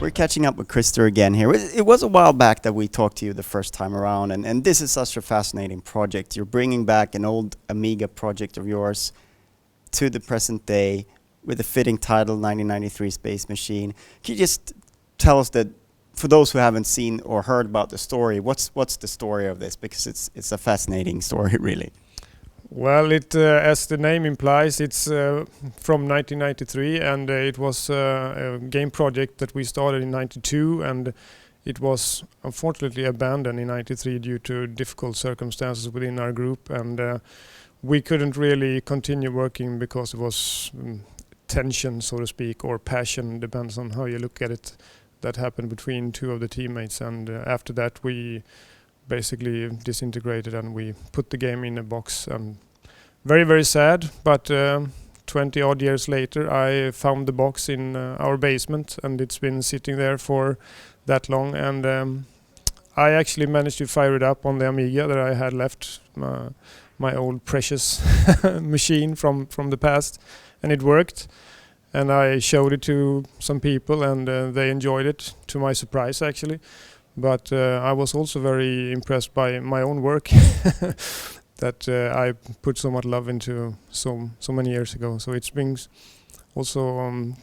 We're catching up with Krister again here. It was a while back that we talked to you the first time around, and this is such a fascinating project. You're bringing back an old Amiga project of yours to the present day with a fitting title, 1993 Space Machine. Can you just tell us that, for those who haven't seen or heard about the story, what's the story of this? Because it's a fascinating story, really. Well, as the name implies, it's from 1993, and it was a game project that we started in 92, and it was unfortunately abandoned in 93 due to difficult circumstances within our group, and we couldn't really continue working because it was tension, so to speak, or passion, depends on how you look at it, that happened between two of the teammates, and after that we basically disintegrated and we put the game in a box. And very, very sad, but 20 odd years later I found the box in our basement, and it's been sitting there for that long, and I actually managed to fire it up on the Amiga that I had left, my old precious machine from the past, and it worked. And I showed it to some people, and they enjoyed it, to my surprise actually. But I was also very impressed by my own work that I put so much love into so many years ago. So it's been also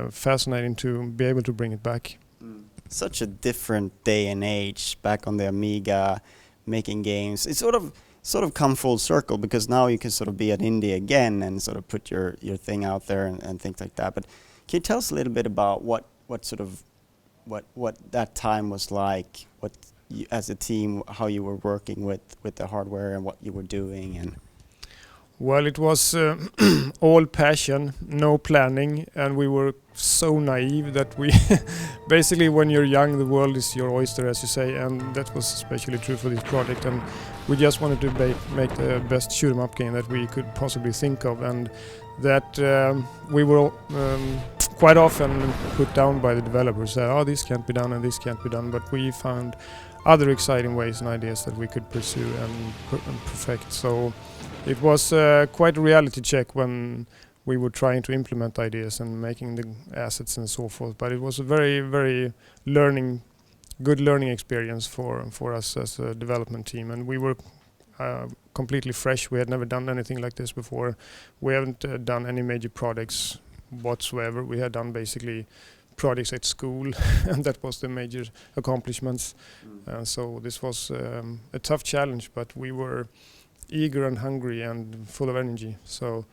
fascinating to be able to bring it back. Such a different day and age back on the Amiga, making games. It's sort of come full circle, because now you can sort of be an indie again and sort of put your thing out there and things like that. But can you tell us a little bit about what that time was like, what you, as a team, how you were working with the hardware and what you were doing? And well, it was all passion, no planning, and we were so naive that we basically, when you're young, the world is your oyster, as you say, and that was especially true for this project. And we just wanted to make the best shoot 'em up game that we could possibly think of, and that we were quite often put down by the developers. Oh, this can't be done and this can't be done, but we found other exciting ways and ideas that we could pursue and perfect. So it was quite a reality check when we were trying to implement ideas and making the assets and so forth. But it was a very, very good learning experience for us as a development team, and we were completely fresh. We had never done anything like this before. We haven't done any major projects whatsoever. We had done basically projects at school, and that was the major accomplishments. So this was a tough challenge, but we were eager and hungry and full of energy. So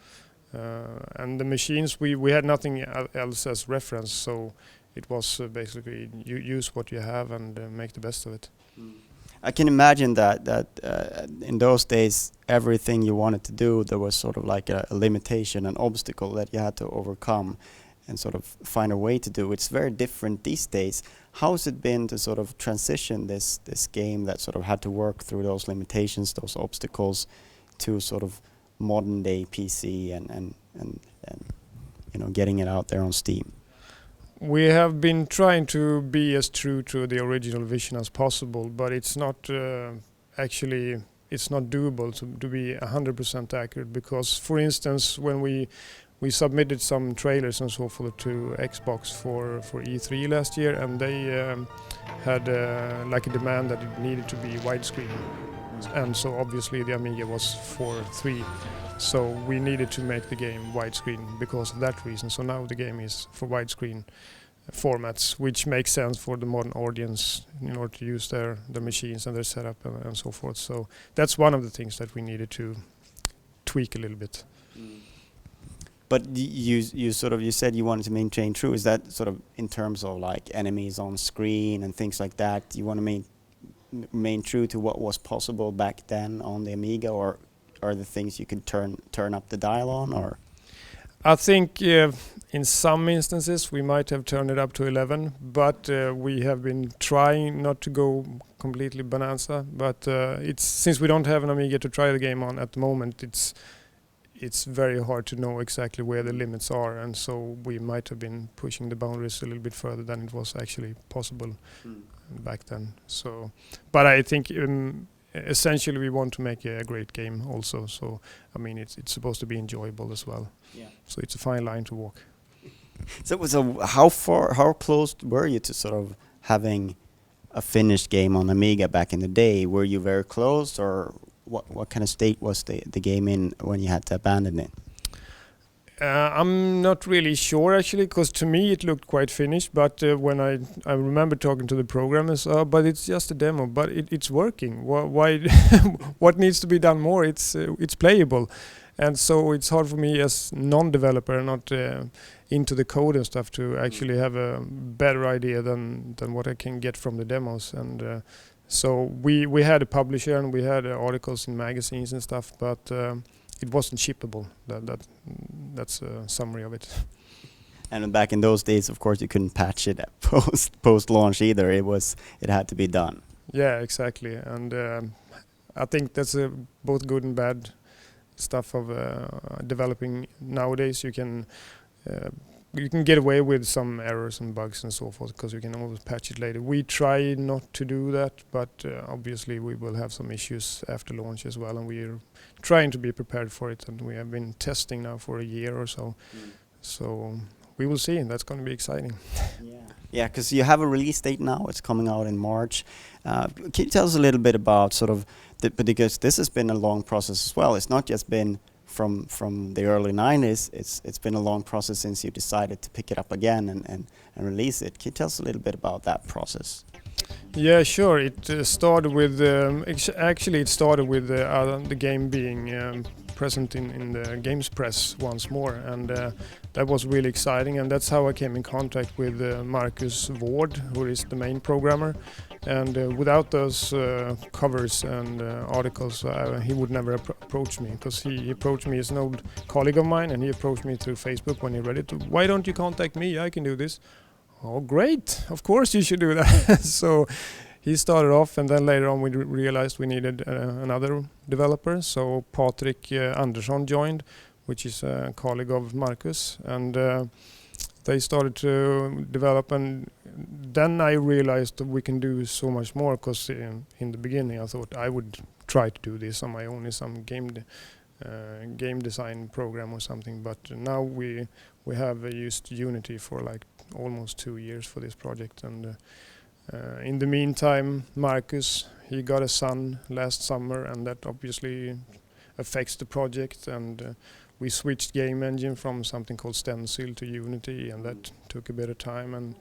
and the machines, we had nothing else as reference, so it was basically you use what you have and make the best of it. I can imagine that in those days, everything you wanted to do, there was sort of like a limitation, an obstacle that you had to overcome and sort of find a way to do. It's very different these days. How has it been to sort of transition this game that sort of had to work through those limitations, those obstacles, to sort of modern day PC and you know, getting it out there on Steam? We have been trying to be as true to the original vision as possible, but it's not actually, it's not doable to be 100% accurate, because, for instance, when we submitted some trailers and so forth to Xbox for E3 last year, and they had like a demand that it needed to be widescreen, and so obviously the Amiga was 4.3. So we needed to make the game widescreen because of that reason. So now the game is for widescreen formats, which makes sense for the modern audience in order to use their machines and their setup and so forth. So that's one of the things that we needed to tweak a little bit. But you said you wanted to maintain true. Is that sort of in terms of like enemies on screen and things like that? You want to remain true to what was possible back then on the Amiga, or are the things you could turn up the dial on? Or I think in some instances we might have turned it up to 11, but we have been trying not to go completely bonanza. But it's, since we don't have an Amiga to try the game on at the moment, it's very hard to know exactly where the limits are, and so we might have been pushing the boundaries a little bit further than it was actually possible back then. So, but I think essentially we want to make a great game also. So I mean, it's supposed to be enjoyable as well. Yeah. So it's a fine line to walk. So how close were you to sort of having a finished game on Amiga back in the day? Were you very close, or what kind of state was the game in when you had to abandon it? I'm not really sure actually, because to me it looked quite finished. But when I remember talking to the programmers, but it's just a demo, but it's working. Why? What needs to be done more? It's playable, and so it's hard for me as non-developer, not into the code and stuff, to actually have a better idea than what I can get from the demos. And so we had a publisher and we had articles in magazines and stuff, but it wasn't shippable. That's a summary of it. And back in those days, of course, you couldn't patch it at post launch either. It had to be done. Yeah, exactly. And I think that's both good and bad stuff of developing nowadays. You can get away with some errors and bugs and so forth, because you can always patch it later. We try not to do that, but obviously we will have some issues after launch as well, and we're trying to be prepared for it, and we have been testing now for a year or so. So we will see, and that's going to be exciting. Yeah, because you have a release date now. It's coming out in March. Can you tell us a little bit about sort of, because this has been a long process as well. It's not just been from the early 90s, it's been a long process since you decided to pick it up again and release it. Can you tell us a little bit about that process? Yeah, sure. It started with actually it started with the game being present in the games press once more, and that was really exciting. And that's how I came in contact with Marcus Ward, who is the main programmer. And without those covers and articles, he would never approach me, because he approached me as an old colleague of mine, and he approached me through Facebook when he read it. Why don't you contact me? I can do this. Oh, great! Of course you should do that. So he started off, and then later on we realized we needed another developer. So Patrik Andersson joined, which is a colleague of Marcus, and they started to develop, and then I realized that we can do so much more, because in the beginning I thought I would try to do this on my own in some game design program or something, but now we have used Unity for like almost 2 years for this project. And in the meantime, Marcus, he got a son last summer, and that obviously affects the project, and we switched game engine from something called Stencil to Unity, and that took a bit of time. And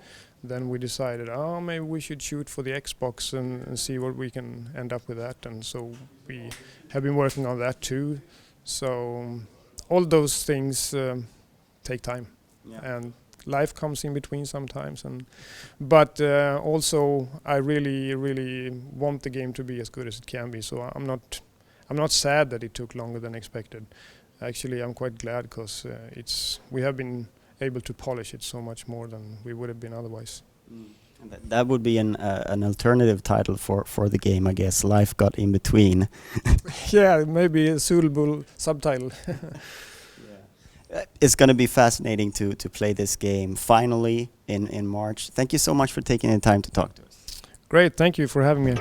then we decided, maybe we should shoot for the Xbox and see what we can end up with that. And so we have been working on that too. So all those things take time, and life comes in between sometimes. But also I really want the game to be as good as it can be. So I'm not sad that it took longer than expected. Actually, I'm quite glad, because we have been able to polish it so much more than we would have been otherwise. That would be an alternative title for the game, I guess. Life got in between. Yeah, maybe a suitable subtitle. It's going to be fascinating to play this game finally in March. Thank you so much for taking the time to talk to us. Great, thank you for having me.